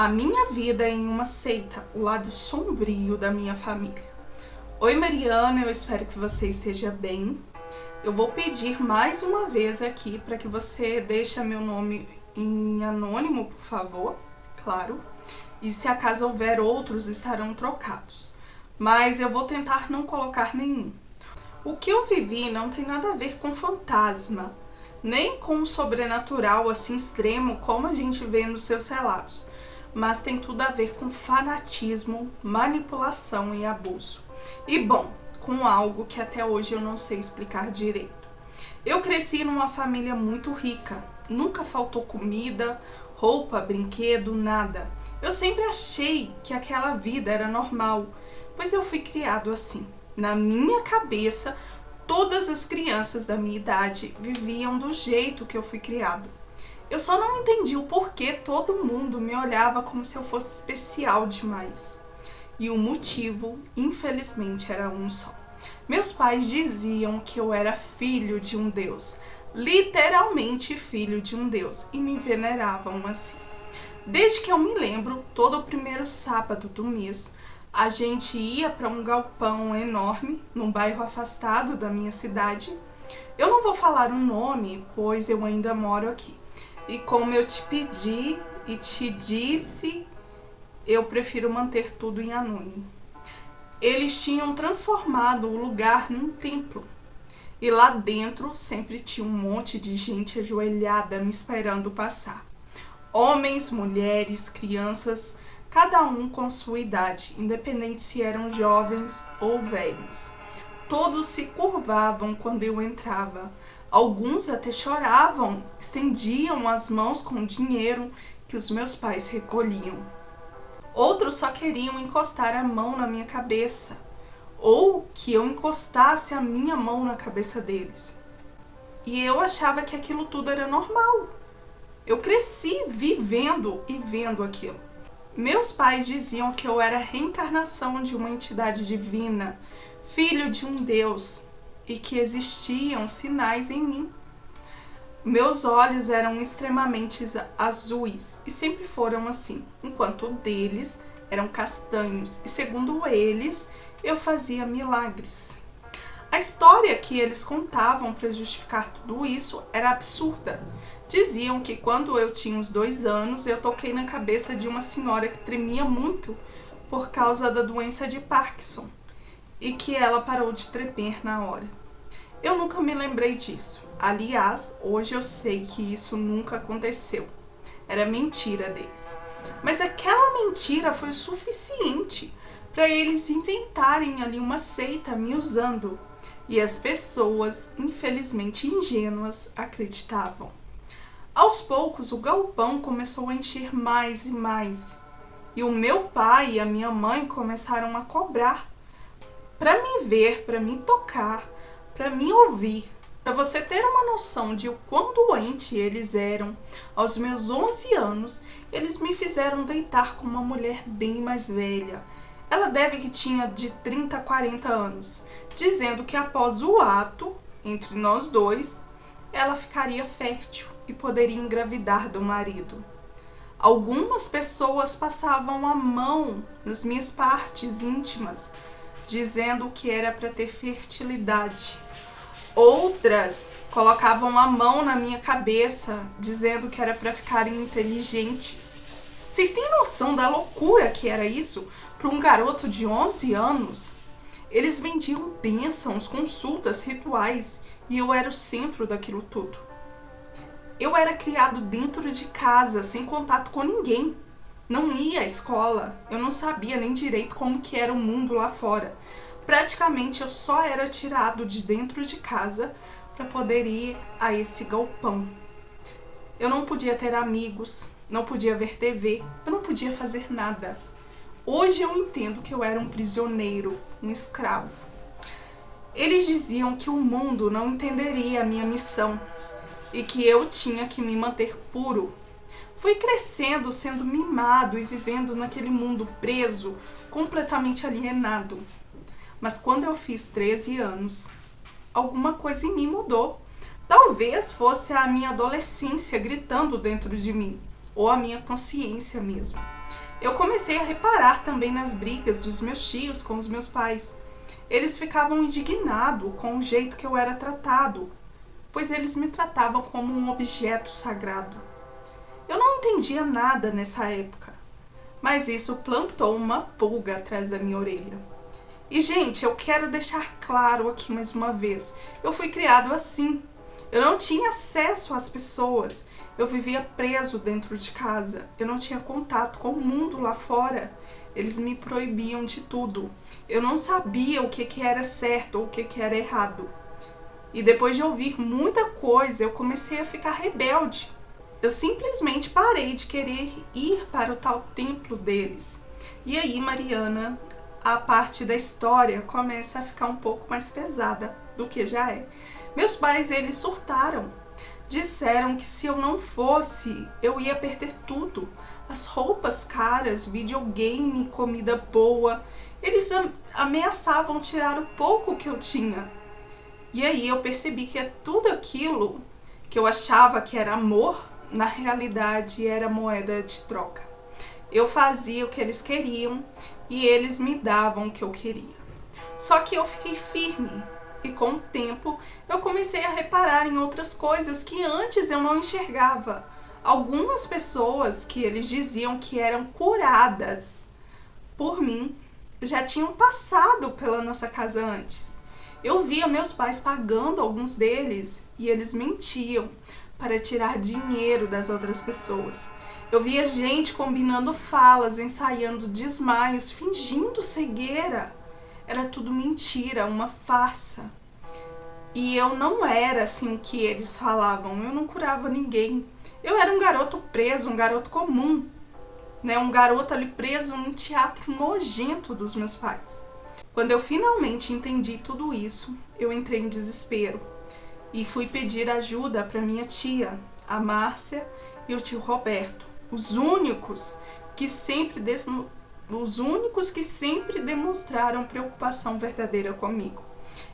A minha vida em uma seita, o lado sombrio da minha família. Oi Mariana, eu espero que você esteja bem. Eu vou pedir mais uma vez aqui para que você deixe meu nome em anônimo, por favor, claro. E se acaso houver outros, estarão trocados. Mas eu vou tentar não colocar nenhum. O que eu vivi não tem nada a ver com fantasma, nem com o sobrenatural assim extremo como a gente vê nos seus relatos, mas tem tudo a ver com fanatismo, manipulação e abuso. E bom, com algo que até hoje eu não sei explicar direito. Eu cresci numa família muito rica, nunca faltou comida, roupa, brinquedo, nada. Eu sempre achei que aquela vida era normal, pois eu fui criado assim. Na minha cabeça, todas as crianças da minha idade viviam do jeito que eu fui criado. Eu só não entendi o porquê todo mundo me olhava como se eu fosse especial demais. E o motivo, infelizmente, era um só. Meus pais diziam que eu era filho de um Deus, literalmente filho de um Deus, e me veneravam assim. Desde que eu me lembro, todo o primeiro sábado do mês, a gente ia para um galpão enorme, num bairro afastado da minha cidade. Eu não vou falar o nome, pois eu ainda moro aqui. E como eu te pedi e te disse, eu prefiro manter tudo em anônimo. Eles tinham transformado o lugar num templo. E lá dentro sempre tinha um monte de gente ajoelhada me esperando passar. Homens, mulheres, crianças, cada um com sua idade, independente se eram jovens ou velhos. Todos se curvavam quando eu entrava. Alguns até choravam, estendiam as mãos com dinheiro que os meus pais recolhiam. Outros só queriam encostar a mão na minha cabeça, ou que eu encostasse a minha mão na cabeça deles. E eu achava que aquilo tudo era normal. Eu cresci vivendo e vendo aquilo. Meus pais diziam que eu era a reencarnação de uma entidade divina, filho de um Deus, e que existiam sinais em mim. Meus olhos eram extremamente azuis e sempre foram assim, enquanto deles eram castanhos e, segundo eles, eu fazia milagres. A história que eles contavam para justificar tudo isso era absurda. Diziam que quando eu tinha uns 2 anos, eu toquei na cabeça de uma senhora que tremia muito por causa da doença de Parkinson e que ela parou de tremer na hora. Eu nunca me lembrei disso. Aliás, hoje eu sei que isso nunca aconteceu. Era mentira deles. Mas aquela mentira foi suficiente para eles inventarem ali uma seita me usando. E as pessoas, infelizmente ingênuas, acreditavam. Aos poucos, o galpão começou a encher mais e mais. E o meu pai e a minha mãe começaram a cobrar para me ver, para me tocar, para me ouvir. Para você ter uma noção de o quão doente eles eram, aos meus 11 anos, eles me fizeram deitar com uma mulher bem mais velha. Ela deve que tinha de 30 a 40 anos, dizendo que após o ato, entre nós dois, ela ficaria fértil e poderia engravidar do marido. Algumas pessoas passavam a mão nas minhas partes íntimas, dizendo que era para ter fertilidade. Outras colocavam a mão na minha cabeça, dizendo que era para ficarem inteligentes. Vocês têm noção da loucura que era isso para um garoto de 11 anos? Eles vendiam bênçãos, consultas, rituais, e eu era o centro daquilo tudo. Eu era criado dentro de casa, sem contato com ninguém. Não ia à escola, eu não sabia nem direito como que era o mundo lá fora. Praticamente eu só era tirado de dentro de casa para poder ir a esse galpão. Eu não podia ter amigos, não podia ver TV, eu não podia fazer nada. Hoje eu entendo que eu era um prisioneiro, um escravo. Eles diziam que o mundo não entenderia a minha missão e que eu tinha que me manter puro. Fui crescendo, sendo mimado e vivendo naquele mundo preso, completamente alienado. Mas quando eu fiz 13 anos, alguma coisa em mim mudou. Talvez fosse a minha adolescência gritando dentro de mim. ou a minha consciência mesmo. Eu comecei a reparar também nas brigas dos meus tios com os meus pais. Eles ficavam indignados com o jeito que eu era tratado, pois eles me tratavam como um objeto sagrado. Eu não entendia nada nessa época, mas isso plantou uma pulga atrás da minha orelha. E, gente, eu quero deixar claro aqui mais uma vez, eu fui criado assim. Eu não tinha acesso às pessoas, eu vivia preso dentro de casa, eu não tinha contato com o mundo lá fora. Eles me proibiam de tudo. Eu não sabia o que era certo ou o que era errado. E depois de ouvir muita coisa, eu comecei a ficar rebelde. Eu simplesmente parei de querer ir para o tal templo deles. E aí, Mariana, a parte da história começa a ficar um pouco mais pesada do que já é. Meus pais, eles surtaram. Disseram que se eu não fosse, eu ia perder tudo. As roupas caras, videogame, comida boa. Eles ameaçavam tirar o pouco que eu tinha. E aí eu percebi que tudo aquilo que eu achava que era amor, na realidade era moeda de troca. Eu fazia o que eles queriam e eles me davam o que eu queria. Só que eu fiquei firme. E com o tempo eu comecei a reparar em outras coisas que antes eu não enxergava. Algumas pessoas que eles diziam que eram curadas por mim já tinham passado pela nossa casa antes. Eu via meus pais pagando alguns deles e eles mentiam para tirar dinheiro das outras pessoas. Eu via gente combinando falas, ensaiando desmaios, fingindo cegueira. Era tudo mentira, uma farsa. E eu não era assim o que eles falavam, eu não curava ninguém. Eu era um garoto preso, um garoto comum, né? Um garoto ali preso num teatro nojento dos meus pais. Quando eu finalmente entendi tudo isso, eu entrei em desespero e fui pedir ajuda para minha tia, a Márcia, e o tio Roberto, os únicos que sempre demonstraram preocupação verdadeira comigo.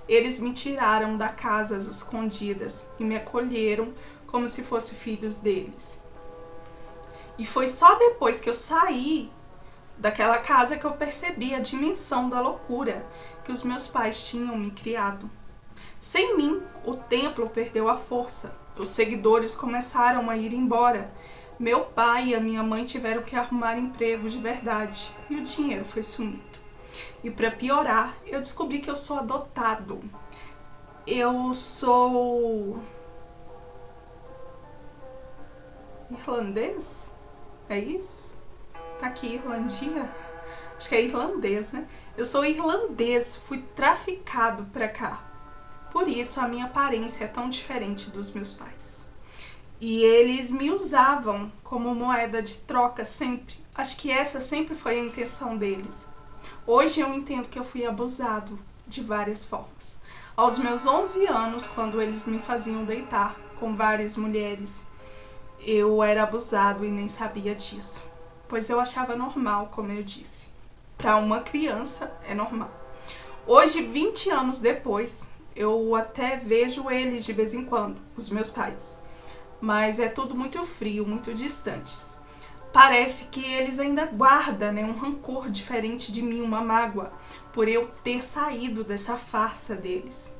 Eles me tiraram da casa às escondidas e me acolheram como se fossem filhos deles. E foi só depois que eu saí daquela casa que eu percebi a dimensão da loucura que os meus pais tinham me criado. Sem mim, o templo perdeu a força. Os seguidores começaram a ir embora. Meu pai e a minha mãe tiveram que arrumar emprego de verdade e o dinheiro foi sumindo. E para piorar, eu descobri que eu sou adotado. Eu sou irlandês? É isso? Tá aqui, Irlandia? Acho que é irlandês, né? Eu sou irlandês, fui traficado pra cá. Por isso a minha aparência é tão diferente dos meus pais. E eles me usavam como moeda de troca sempre. Acho que essa sempre foi a intenção deles. Hoje eu entendo que eu fui abusado de várias formas. Aos meus 11 anos, quando eles me faziam deitar com várias mulheres, eu era abusado e nem sabia disso, pois eu achava normal, como eu disse. Para uma criança é normal. Hoje, 20 anos depois, eu até vejo eles de vez em quando, os meus pais, mas é tudo muito frio, muito distantes. Parece que eles ainda guardam, né, um rancor diferente de mim, uma mágoa, por eu ter saído dessa farsa deles.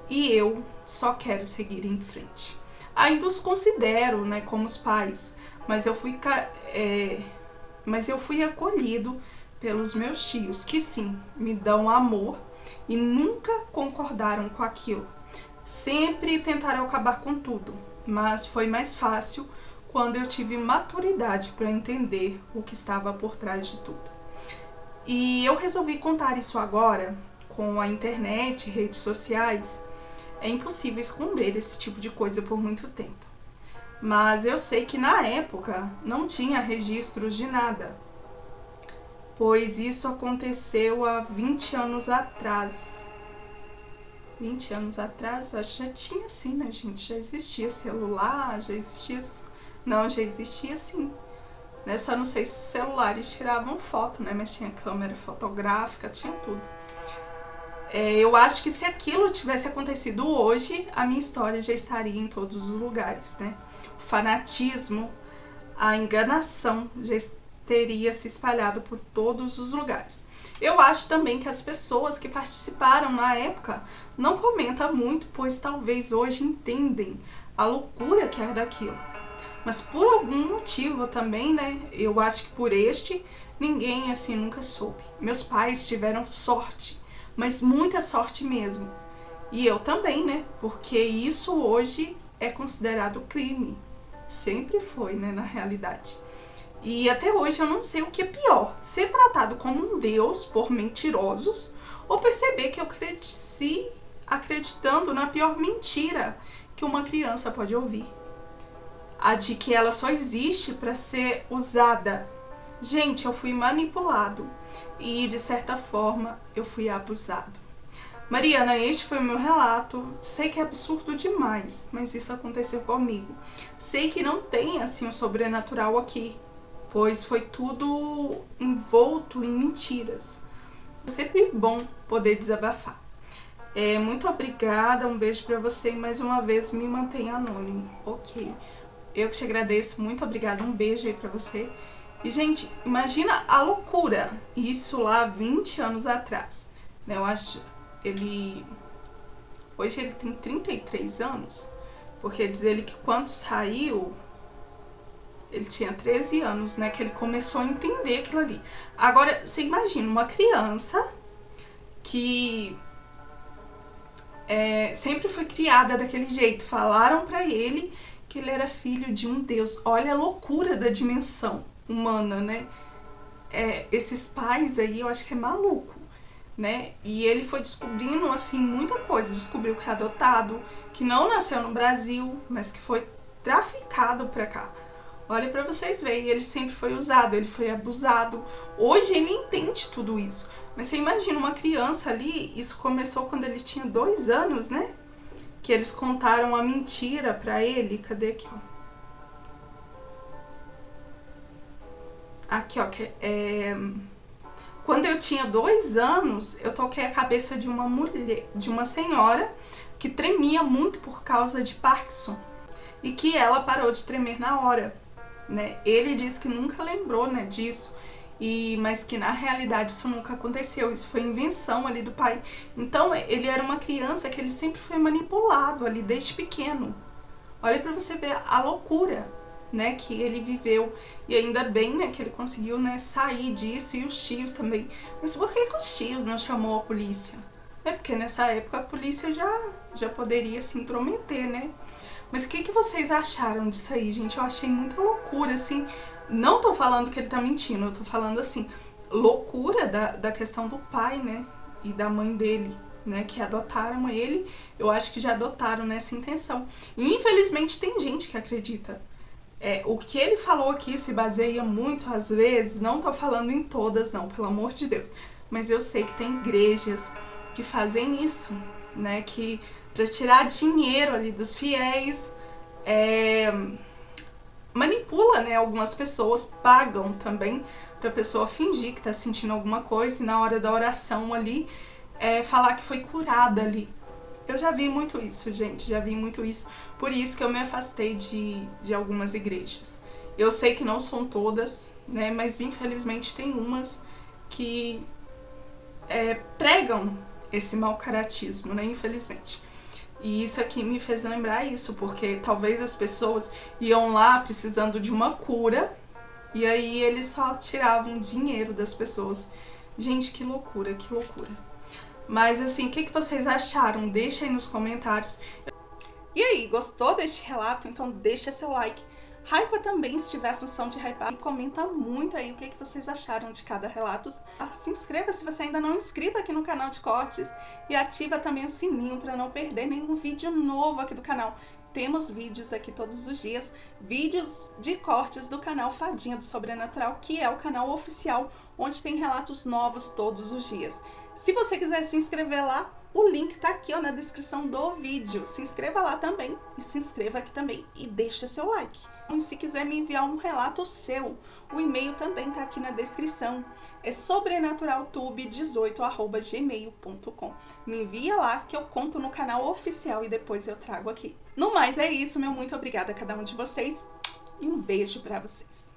E eu só quero seguir em frente. Ainda os considero, né, como os pais, mas eu fui acolhido pelos meus tios, que sim, me dão amor e nunca concordaram com aquilo. Sempre tentaram acabar com tudo, mas foi mais fácil quando eu tive maturidade para entender o que estava por trás de tudo. E eu resolvi contar isso agora. Com a internet, redes sociais, é impossível esconder esse tipo de coisa por muito tempo. Mas eu sei que na época não tinha registros de nada, pois isso aconteceu há 20 anos atrás. 20 anos atrás, acho que já tinha sim, né, gente? Já existia celular, já existia... Não, já existia sim. Né? Só não sei se celulares tiravam foto, né? Mas tinha câmera fotográfica, tinha tudo. Eu acho que se aquilo tivesse acontecido hoje, a minha história já estaria em todos os lugares, né? O fanatismo, a enganação já teria se espalhado por todos os lugares. Eu acho também que as pessoas que participaram na época não comentam muito, pois talvez hoje entendem a loucura que era daquilo. Mas por algum motivo também, né, eu acho que por ninguém assim nunca soube. Meus pais tiveram sorte, mas muita sorte mesmo. E eu também, né, porque isso hoje é considerado crime. Sempre foi, né, na realidade. E até hoje eu não sei o que é pior, ser tratado como um deus por mentirosos ou perceber que eu cresci acreditando na pior mentira que uma criança pode ouvir. A de que ela só existe para ser usada. Gente, eu fui manipulado e de certa forma eu fui abusado. Mariana, este foi o meu relato. Sei que é absurdo demais, mas isso aconteceu comigo. Sei que não tem assim um sobrenatural aqui, pois foi tudo envolto em mentiras. É sempre bom poder desabafar. Muito obrigada, um beijo pra você e mais uma vez me mantenha anônimo, ok? Eu que te agradeço, muito obrigada, um beijo aí pra você. E gente, imagina a loucura, isso lá 20 anos atrás, né? Eu acho, hoje ele tem 33 anos, porque diz ele que quando saiu, ele tinha 13 anos, né, que ele começou a entender aquilo ali. Agora, você imagina uma criança que sempre foi criada daquele jeito. Falaram pra ele que ele era filho de um deus. Olha a loucura da dimensão humana, né? Esses pais aí, eu acho que é maluco, né? E ele foi descobrindo, assim, muita coisa. Descobriu que é adotado, que não nasceu no Brasil, mas que foi traficado pra cá. Olha pra vocês verem, ele sempre foi usado, ele foi abusado. Hoje ele entende tudo isso. Mas você imagina uma criança ali, isso começou quando ele tinha 2 anos, né? Que eles contaram a mentira pra ele. Cadê aqui, ó? Aqui, ó. Quando eu tinha 2 anos, eu toquei a cabeça de uma mulher, de uma senhora que tremia muito por causa de Parkinson. E que ela parou de tremer na hora. Né? Ele disse que nunca lembrou, né, disso, mas que na realidade isso nunca aconteceu, isso foi invenção ali do pai. Então ele era uma criança que ele sempre foi manipulado ali desde pequeno. Olha pra você ver a loucura, né, que ele viveu. E ainda bem, né, que ele conseguiu, né, sair disso, e os tios também. Mas por que os tios não chamou a polícia? Porque nessa época a polícia já poderia se intrometer, né? Mas o que vocês acharam disso aí, gente? Eu achei muita loucura, assim. Não tô falando que ele tá mentindo, eu tô falando, assim, loucura da questão do pai, né? E da mãe dele, né? Que adotaram ele. Eu acho que já adotaram nessa intenção. E infelizmente tem gente que acredita. O que ele falou aqui se baseia muito, às vezes, não tô falando em todas, não, pelo amor de Deus. Mas eu sei que tem igrejas que fazem isso, né? Que para tirar dinheiro ali dos fiéis, manipula, né? Algumas pessoas pagam também para a pessoa fingir que está sentindo alguma coisa e na hora da oração ali falar que foi curada ali. Eu já vi muito isso, gente, já vi muito isso. Por isso que eu me afastei de algumas igrejas. Eu sei que não são todas, né? Mas infelizmente tem umas que pregam esse mau caratismo, né? Infelizmente. E isso aqui me fez lembrar isso, porque talvez as pessoas iam lá precisando de uma cura e aí eles só tiravam dinheiro das pessoas. Gente, que loucura, que loucura. Mas assim, o que vocês acharam? Deixa aí nos comentários. E aí, gostou deste relato? Então deixa seu like. Hypa também, se tiver a função de hypar. E comenta muito aí o que vocês acharam de cada relato. Se inscreva se você ainda não é inscrito aqui no canal de cortes. E ativa também o sininho para não perder nenhum vídeo novo aqui do canal. Temos vídeos aqui todos os dias. Vídeos de cortes do canal Fadinha do Sobrenatural, que é o canal oficial, onde tem relatos novos todos os dias. Se você quiser se inscrever lá, o link tá aqui, ó, na descrição do vídeo. Se inscreva lá também e se inscreva aqui também e deixa seu like. E se quiser me enviar um relato seu, o e-mail também tá aqui na descrição. É sobrenaturaltube18@gmail.com. Me envia lá que eu conto no canal oficial e depois eu trago aqui. No mais é isso, meu muito obrigada a cada um de vocês. e um beijo pra vocês.